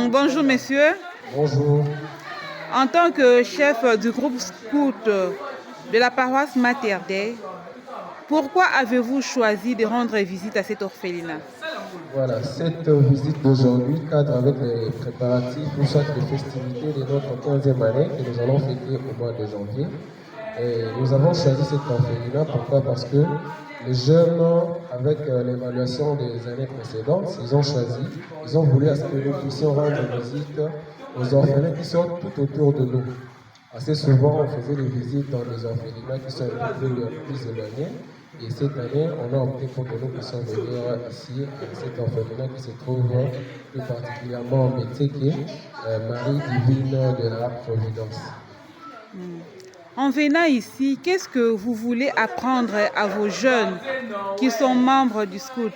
Bonjour messieurs. Bonjour. En tant que chef du groupe scout de la paroisse Mater Dei, pourquoi avez-vous choisi de rendre visite à cet orphelinat? Voilà, cette visite d'aujourd'hui cadre avec les préparatifs pour chaque des festivités de notre 15e année que nous allons fêter au mois de janvier. Et nous avons choisi cet orphelinat, pourquoi? Parce que les jeunes, avec l'évaluation des années précédentes, ils ont voulu à ce que nous puissions rendre visite aux orphelins qui sont tout autour de nous. Assez souvent, on faisait des visites dans des orphelinats qui sont un peu plus éloignés. Et cette année, on a opté pour que nous puissions venir ici, à cet orphelinat qui se trouve plus particulièrement en Météké, Marie Divine de la Providence. En venant ici, qu'est-ce que vous voulez apprendre à vos jeunes qui sont membres du scout?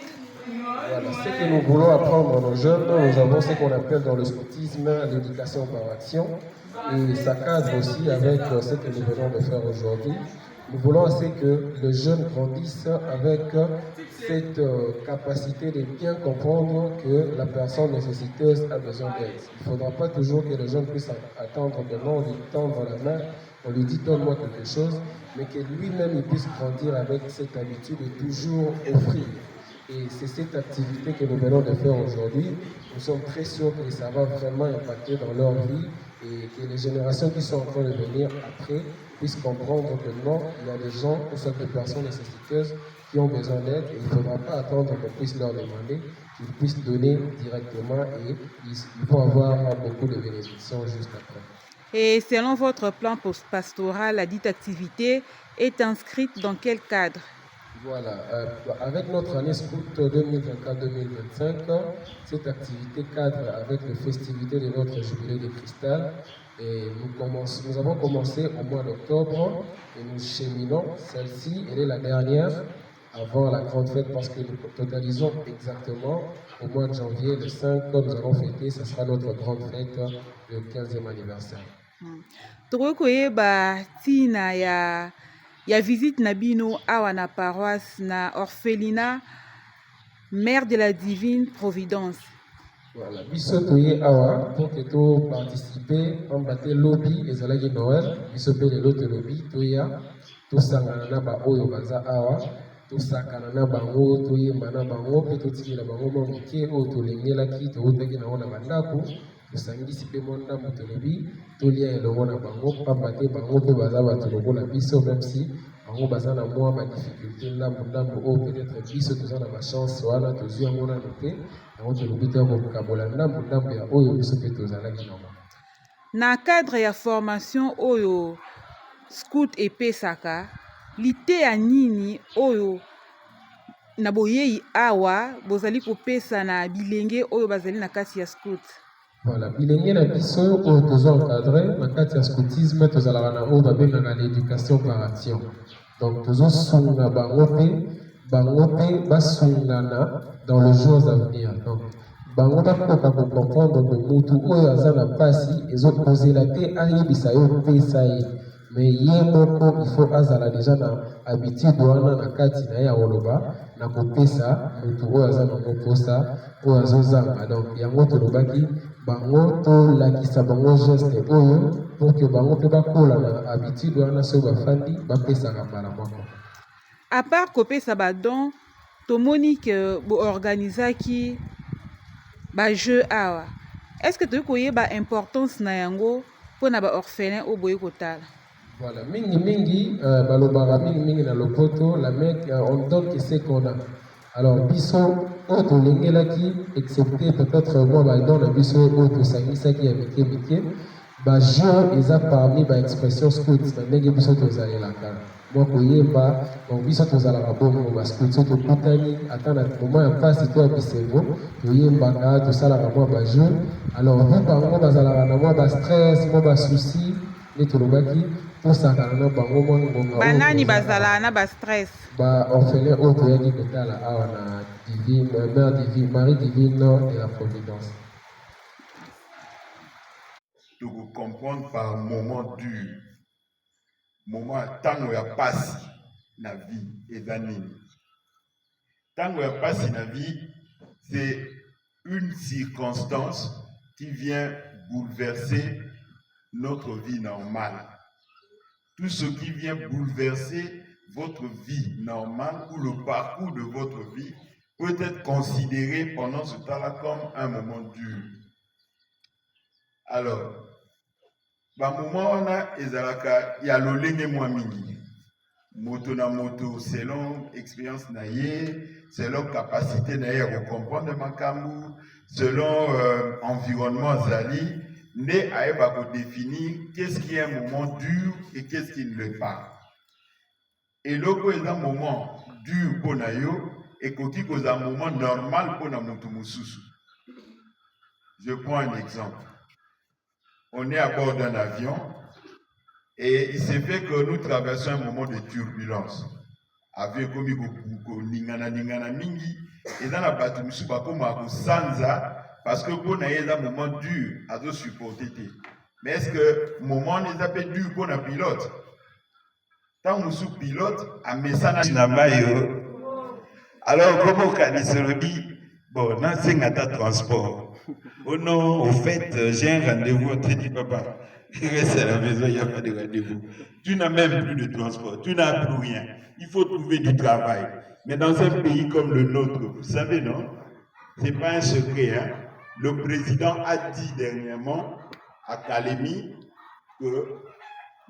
Voilà, ce que nous voulons apprendre à nos jeunes, nous avons ce qu'on appelle dans le scoutisme l'éducation par action. Et ça cadre aussi avec ce que nous venons de faire aujourd'hui. Nous voulons assez que les jeunes grandissent avec cette capacité de bien comprendre que la personne nécessiteuse a besoin d'aide. Il ne faudra pas toujours que les jeunes puissent attendre que l'on lui tendre la main, on lui dit donne-moi quelque chose, mais que lui-même il puisse grandir avec cette habitude de toujours offrir. Et c'est cette activité que nous venons de faire aujourd'hui. Nous sommes très sûrs que ça va vraiment impacter dans leur vie et que les générations qui sont en train de venir après puissent comprendre que non, il y a des gens, ou soit des personnes nécessiteuses qui ont besoin d'aide et il ne faudra pas attendre qu'on puisse leur demander, qu'ils puissent donner directement et ils vont avoir beaucoup de bénédictions juste après. Et selon votre plan pastoral, la dite activité est inscrite dans quel cadre? Voilà, avec notre année scout 2024-2025, cette activité cadre avec les festivités de notre jubilé de cristal. Et nous avons commencé au mois d'octobre et nous cheminons. Celle-ci, elle est la dernière avant la grande fête parce que nous totalisons exactement au mois de janvier, le 5, nous allons fêter, ce sera notre grande fête, le 15e anniversaire. Ya visite Nabino awa na paroisse na orphelinat Mère de la Divine Providence. Voilà, biso toye awa pour que tu participes en battre lobby et zalaki Noël, biso pe lelo te lobby toya to sangana na ba oyo baza awa, to sakana na bango toyemba na bango pe totikela bango moke oyo tolengelaki toutaki nango na bandako tosangisi mpe mwa ndambo tolobi tolia elongo na bango pamba te bango mpe baza bato lokola biso même si bango baza na mwa badifficulté ndambo oyo peut-être biso toza na bachance wana tozwi yango nano mpe yango tolobi te kokabola ndambo ya oyo biso mpe tozalaki nango. Na cadre ya formation oyo scout epesaka liteya nini oyo na boyei awa bozali kopesa na bilenge oyo bazali na kati ya scout? Voilà, bilenge na biso oyo tozo encadré na kati ya scoutisme tozalaka na oyo babengaka l'éducation par action. Donc tozosunga bango mpe basungana dans les jours à venir. Donc bango bakoka kocomprendre que mutu oyo aza na mpasi ezokozela te ayebisa yo mpesa ye mais ye moko il faut azala déjà na habitude wana na kati na ye ya koloba na kopesa mutu oyo aza nango mposa oyo azozanga. Donc yango tolobaki bango tolakisa bango geste oyo pour que bango mpe bakola na habitude wana soki bafandi bapesaka mbala moko. À part kopesa badon tomoni ke boorganizaki bajeu awa, est-ce que toyei koyeba importance na yango mpona baorphelin oyo boyei kotala? Voilà, mingi balobaka mingi na lopoto la mec on donne que ce qu'on a. Alors biso oyo tolengelaki excepté peut-être moi badon na biso oyo tosangisaki ya mike bajeu eza parmi baexpression scout na ndenge biso tozalelaka mwa koyemba. Donc biso tozalaka bongo bascout so tokutani ata na moment ya mpasi to ya bisengo toyembaka tosalaka mwa bajeu. Alors vi bango bazalaka na mwa bastress mwa basouci nde tolobaki tosakana na bango mwa ngonga banani bazalaka na bastress baorphelin oyo toyaki kotala awa na divine mère divine Marie divine de la Providence. De vous comprendre par moment dur, moment tango ya pasi na vie eza nini. Tango ya pasi na vie, c'est une circonstance qui vient bouleverser notre vie normale. Tout ce qui vient bouleverser votre vie normale ou le parcours de votre vie peut être considéré pendant ce temps-là comme un moment dur. Alors, moment on a ezalaka ya lolenge mwa mingi. Moto na moto selon expérience na ye, selon capacité na ye à comprendre makambu, selon environnement zali, ne aeba ko définir qu'est-ce qui est un moment dur et qu'est-ce qui ne l'est pas. Et loko est un moment dur pour na yo et koki est un moment normal pour na moto mususu. Je prends un exemple. On est à bord d'un avion et il s'est fait que nous traversons un moment de turbulence. Avion komi ko ningana mingi et dans la bateau mususu bakoma ko sanza parce que pour na un moment dur à de supporter. Mais est-ce que moment n'est pas dur pour un pilote? Tant que sous pilote à messana alors comment Kanisolobi bon non c'est un transport. Oh non, au fait, j'ai un rendez-vous, on te dit papa, reste à la maison, il n'y a pas de rendez-vous. Tu n'as même plus de transport, tu n'as plus rien. Il faut trouver du travail. Mais dans un pays comme le nôtre, vous savez, non? Ce n'est pas un secret, hein? Le président a dit dernièrement à Kalemi que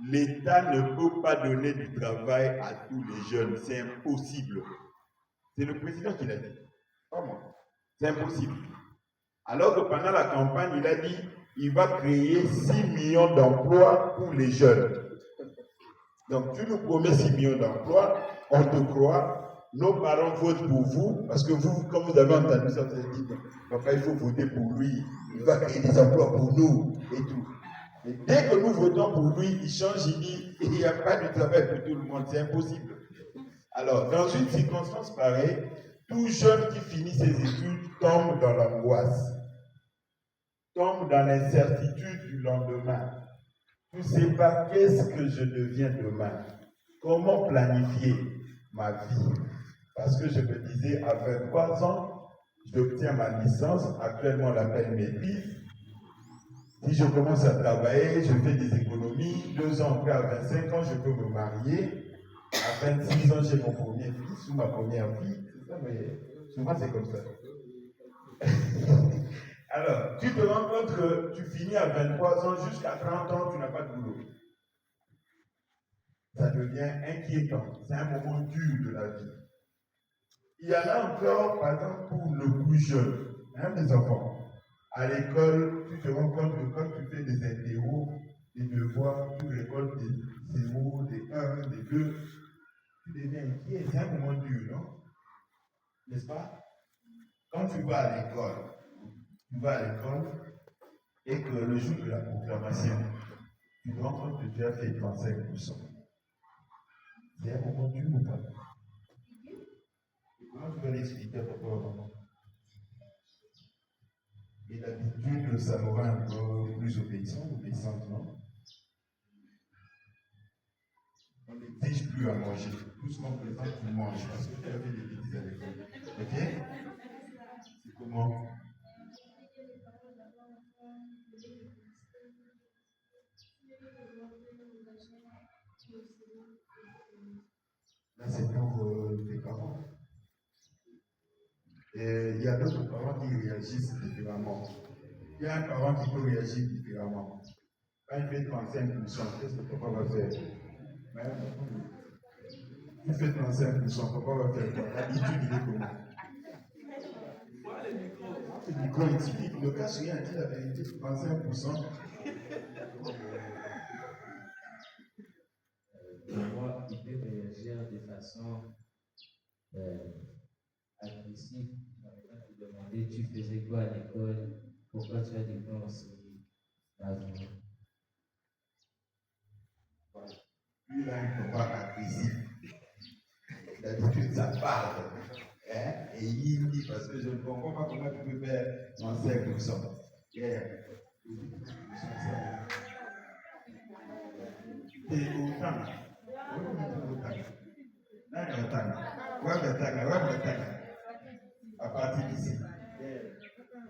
l'État ne peut pas donner du travail à tous les jeunes. C'est impossible. C'est le président qui l'a dit, pas moi. C'est impossible. Alors que pendant la campagne, il a dit qu'il va créer 6 millions d'emplois pour les jeunes. Donc tu nous promets 6 millions d'emplois, on te croit, nos parents votent pour vous, parce que vous, comme vous avez entendu ça, vous avez dit, papa, il faut voter pour lui, il va créer des emplois pour nous et tout. Et dès que nous votons pour lui, il change, il dit, il n'y a pas de travail pour tout le monde, c'est impossible. Alors, dans une circonstance pareille, tout jeune qui finit ses études tombe dans l'angoisse, tombe dans l'incertitude du lendemain. Tu ne sais pas qu'est-ce que je deviens demain, comment planifier ma vie. Parce que je me disais, à 23 ans, j'obtiens ma licence, actuellement on l'appelle maîtrise. Si je commence à travailler, je fais des économies, 2 ans après, à 25 ans, je peux me marier. À 26 ans, j'ai mon premier fils ou ma première fille. C'est ça, mais souvent c'est comme ça. Alors, tu te rends compte que tu finis à 23 ans, jusqu'à 30 ans, tu n'as pas de boulot. Ça devient inquiétant. C'est un moment dur de la vie. Il y en a encore, par exemple, pour le plus jeune, même les enfants. À l'école, tu te rends compte que quand tu fais des interros, des devoirs, tu récoltes des 0, des 1, des 2, tu deviens inquiet. C'est un moment dur, non? N'est-ce pas? Quand tu vas à l'école, et que le jour de la proclamation, tu te rends compte que tu as fait 35%. C'est un moment dur ou pas? Et comment tu vas l'expliquer à papa ou maman? Et l'habitude, ça m'aura un peu plus obéissante, non? On n'exige plus à manger. Tout ce qu'on présente, tu manges parce que tu as fait des bêtises à l'école. Ok? C'est comment? Là, c'est pour tes parents. Et il y a d'autres parents qui réagissent différemment. Il y a un parent qui peut réagir différemment. Quand il fait 35%, qu'est-ce que papa va faire? Il fait 35%, papa va faire quoi? L'habitude, il est comment? Le micro est typique. Le cas rien dit la vérité, 35%. Moi, il peut réagir de façon agressive. Par exemple, il demandait tu faisais quoi à l'école, pourquoi tu as dépensé l'argent. Lui, il a un papa agressif. D'habitude, ça parle. Hein? Et il dit, parce que je ne comprends pas comment tu peux faire 35%. Yeah. Et autant. À partir d'ici.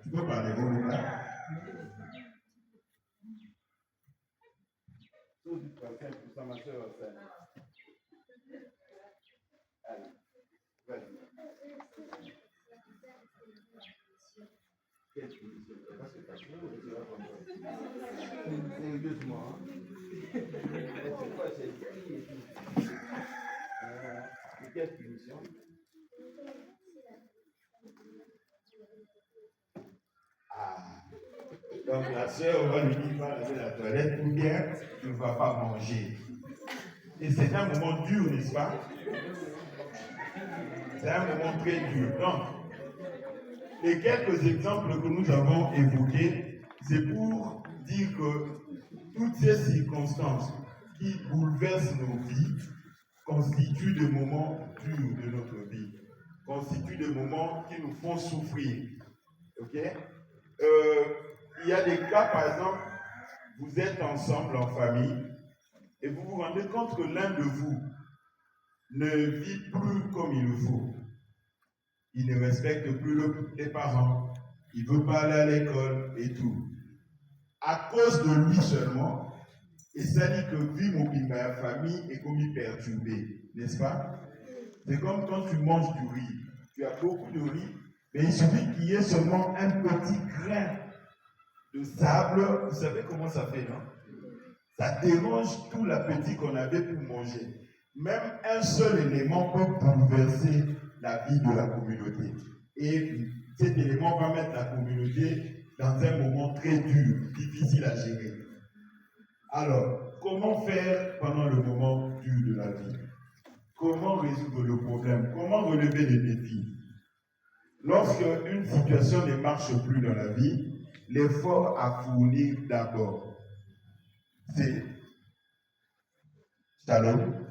Tu peux parler au là. Allez, vas-y. Quelle punition? Parce que t'as fini ou tu vas comme ça? Sérieusement, hein? C'est quoi cette fille et tout? Et quelle punition? Ah. Donc la sœur va lui dire va laver la toilette ou bien tu ne vas pas manger. Et c'est un moment dur, n'est-ce pas? C'est un moment très dur. Donc, les quelques exemples que nous avons évoqués, c'est pour dire que toutes ces circonstances qui bouleversent nos vies constituent des moments durs de notre vie, constituent des moments qui nous font souffrir. Ok? Il y a des cas, par exemple, vous êtes ensemble en famille et vous vous rendez compte que l'un de vous ne vit plus comme il le faut. Il ne respecte plus les parents, il ne veut pas aller à l'école et tout. À cause de lui seulement, et ça dit que vie la famille est comme perturbée, n'est-ce pas? C'est comme quand tu manges du riz. Tu as beaucoup de riz, mais il suffit qu'il y ait seulement un petit grain de sable. Vous savez comment ça fait, non? Ça dérange tout l'appétit qu'on avait pour manger. Même un seul élément peut bouleverser la vie de la communauté. Et cet élément va mettre la communauté dans un moment très dur, difficile à gérer. Alors, comment faire pendant le moment dur de la vie? Comment résoudre le problème? Comment relever les défis? Lorsque une situation ne marche plus dans la vie, l'effort à fournir d'abord, c'est Shalom.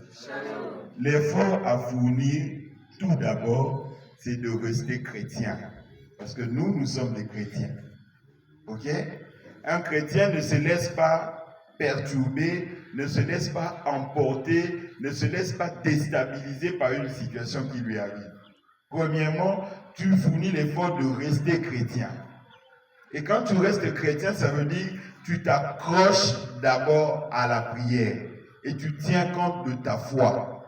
L'effort à fournir tout d'abord, c'est de rester chrétien. Parce que nous sommes des chrétiens. Ok? Un chrétien ne se laisse pas perturber, ne se laisse pas emporter, ne se laisse pas déstabiliser par une situation qui lui arrive. Premièrement, tu fournis l'effort de rester chrétien. Et quand tu restes chrétien, ça veut dire que tu t'accroches d'abord à la prière et tu tiens compte de ta foi.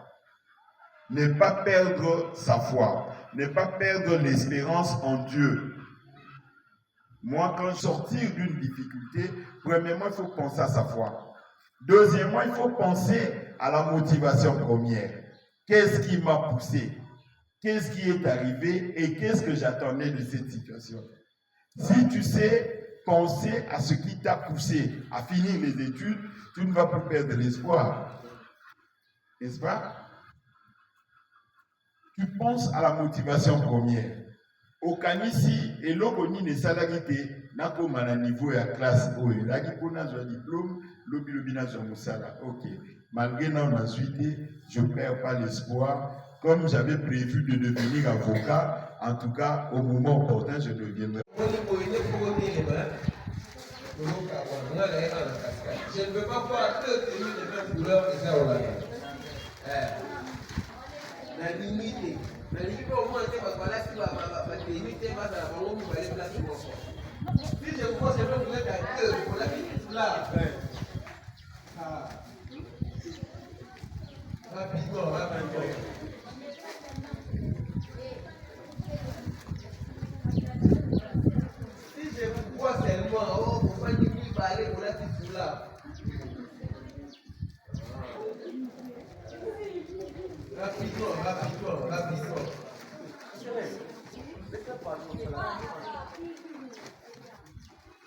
Ne pas perdre sa foi, ne pas perdre l'espérance en Dieu. Moi, quand je sortir d'une difficulté, premièrement, il faut penser à sa foi. Deuxièmement, il faut penser à la motivation première. Qu'est-ce qui m'a poussé? Qu'est-ce qui est arrivé et qu'est-ce que j'attendais de cette situation? Si tu sais penser à ce qui t'a poussé à finir les études, tu ne vas plus perdre l'espoir. N'est-ce pas? Tu penses à la motivation première. Au Kanisi, et l'Okoni ne salagité, n'a pas mal niveau et à classe. Oui, là, il faut un diplôme, l'Obilobina Musala. Ok. Malgré notre suite, je ne perds pas l'espoir. Comme j'avais prévu de devenir avocat, en tout cas, au moment opportun, je deviendrai. Je ne veux pas voir que tenir les mêmes couleurs et ça, on l'a fait. La limite. La limite, au moins, c'est parce que là, si la limite, c'est parce que la limite, c'est parce que si je vois, je vais vous mettre à deux pour la limite là. Rapidement, rapidement. Si je vous vois seulement, oh, faut pas dire qu'il va aller pour la limite là. Rapidement, rapidement, rapidement.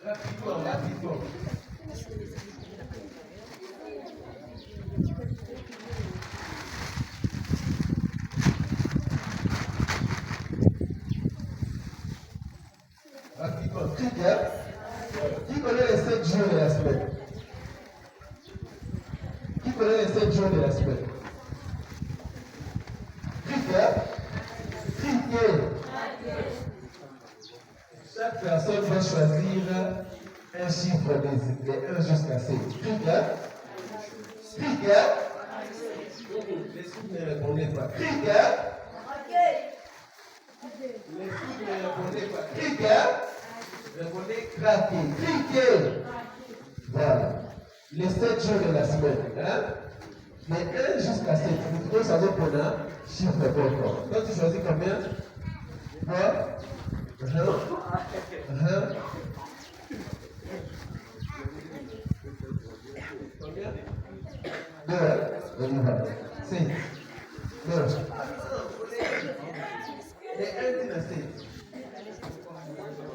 Rapidement, rapidement. Rapidement. Très bien. Qui connaît les 7 jours de la semaine? Qui connaît les 7 jours de la semaine? Chaque personne va choisir un chiffre de 1 jusqu'à 7. Trigger. Trigger. Les sous ne répondaient pas. Trigger. Les sous ne répondaient pas. Trigger. Répondez craquer. Trigger. Voilà. Les 7 jours de la semaine. Hein? Mais 1 jusqu'à 7, vous pouvez savoir qu'on a chiffre important. Toi, tu choisis combien? Quoi? Combien? 2, on y va. 6, 9. Et 1 qui n'a 6.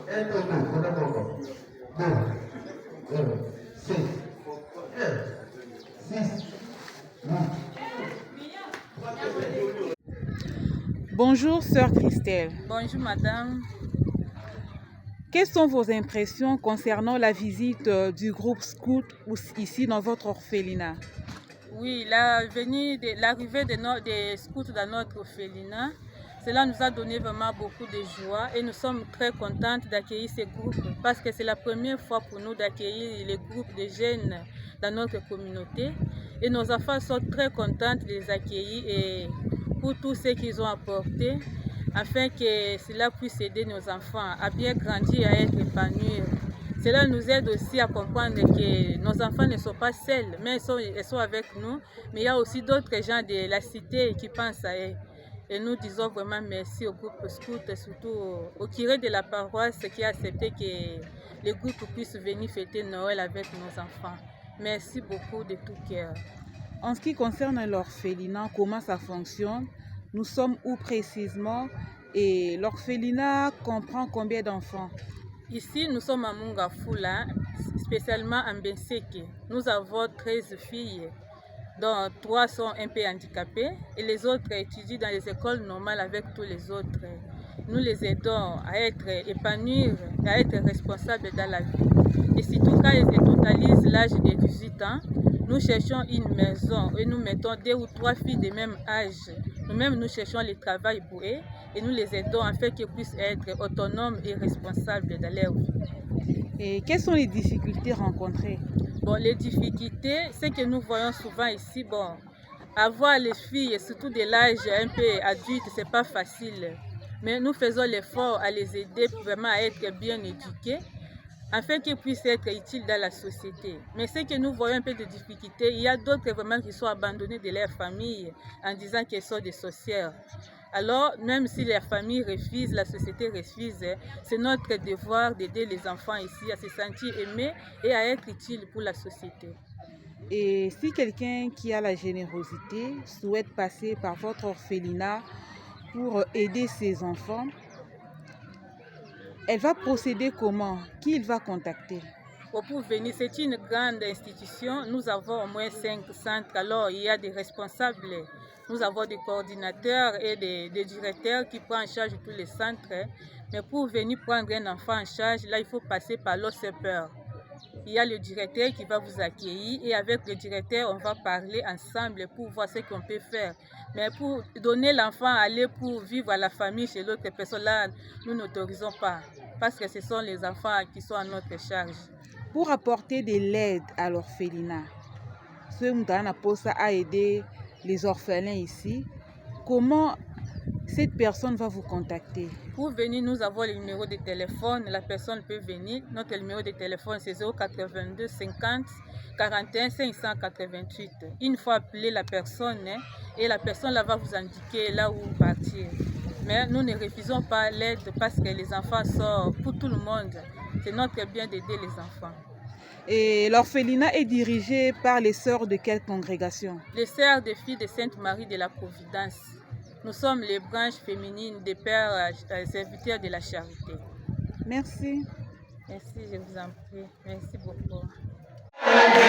1 pour 2, on a encore. 2, 6, 1, 6, 8. Bonjour, sœur Christelle. Bonjour madame. Quelles sont vos impressions concernant la visite du groupe Scout ici dans votre orphelinat? Oui, l'arrivée des scouts dans notre orphelinat, cela nous a donné vraiment beaucoup de joie et nous sommes très contentes d'accueillir ces groupes parce que c'est la première fois pour nous d'accueillir les groupes de jeunes dans notre communauté et nos enfants sont très contentes de les accueillir et pour tout ce qu'ils ont apporté afin que cela puisse aider nos enfants à bien grandir et à être épanouis. Cela nous aide aussi à comprendre que nos enfants ne sont pas seuls, mais ils sont avec nous. Mais il y a aussi d'autres gens de la cité qui pensent à eux. Et nous disons vraiment merci au groupe Scout, surtout au curé de la paroisse qui a accepté que les groupes puissent venir fêter Noël avec nos enfants. Merci beaucoup de tout cœur. En ce qui concerne l'orphelinat, comment ça fonctionne? Nous sommes où précisément? Et l'orphelinat comprend combien d'enfants? Ici, nous sommes à Mungafula, spécialement à Mbenseke. Nous avons 13 filles, dont 3 sont un peu handicapées et les autres étudient dans les écoles normales avec tous les autres. Nous les aidons à être épanouis, à être responsables dans la vie. Et surtout quand ils totalisent l'âge de 18 ans, nous cherchons une maison et nous mettons 2 ou 3 filles de même âge. Nous-mêmes, nous cherchons le travail pour eux et nous les aidons afin qu'ils puissent être autonomes et responsables dans leur vie. Et quelles sont les difficultés rencontrées? Bon, les difficultés, c'est que nous voyons souvent ici, avoir les filles, surtout de l'âge un peu adulte, c'est pas facile. Mais nous faisons l'effort à les aider vraiment à être bien éduqués, afin qu'ils puissent être utiles dans la société. Mais ce que nous voyons un peu de difficultés, il y a d'autres vraiment qui sont abandonnés de leur famille en disant qu'ils sont des sorcières. Alors, même si la famille refuse, la société refuse, c'est notre devoir d'aider les enfants ici à se sentir aimés et à être utiles pour la société. Et si quelqu'un qui a la générosité souhaite passer par votre orphelinat pour aider ses enfants, elle va procéder comment? Qui il va contacter? Pour venir, c'est une grande institution. Nous avons au moins 5 centres. Alors, il y a des responsables. Nous avons des coordinateurs et des directeurs qui prennent en charge tous les centres. Mais pour venir prendre un enfant en charge, là, il faut passer par l'OCPER. Il y a le directeur qui va vous accueillir et avec le directeur, on va parler ensemble pour voir ce qu'on peut faire. Mais pour donner l'enfant à aller pour vivre à la famille chez l'autre personne, là, nous n'autorisons pas parce que ce sont les enfants qui sont à notre charge. Pour apporter de l'aide à l'orphelinat, ce Moutana Posa a aidé les orphelins ici. Comment cette personne va vous contacter? Pour venir, nous avons le numéro de téléphone. La personne peut venir. Notre numéro de téléphone, c'est 082 50 41 588. Une fois appelé la personne, et la personne là va vous indiquer là où partir. Mais nous ne refusons pas l'aide parce que les enfants sont pour tout le monde. C'est notre bien d'aider les enfants. Et l'orphelinat est dirigé par les sœurs de quelle congrégation? Les sœurs des filles de Sainte-Marie de la Providence. Nous sommes les branches féminines des pères serviteurs de la charité. Merci. Merci, je vous en prie. Merci beaucoup. Amen.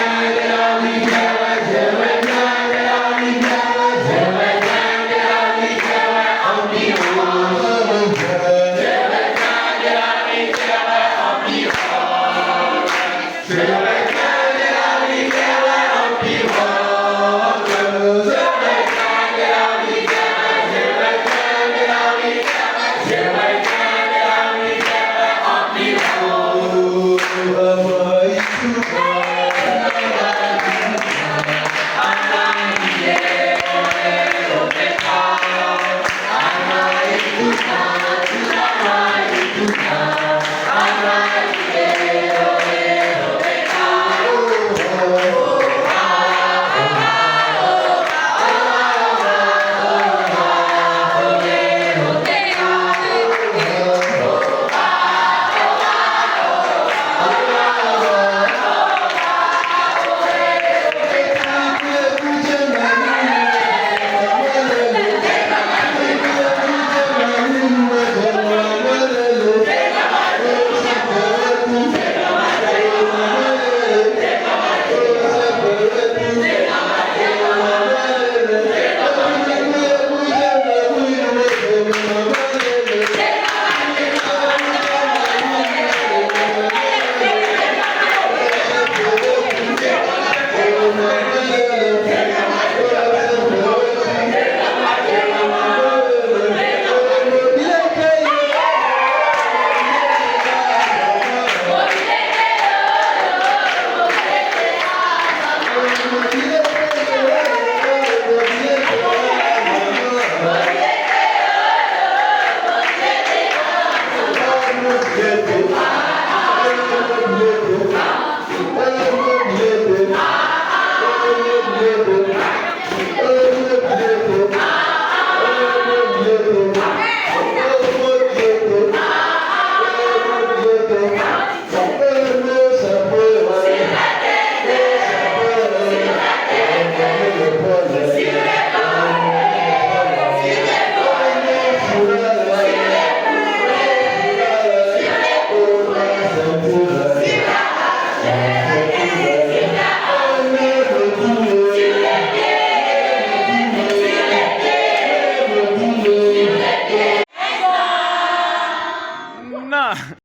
Ah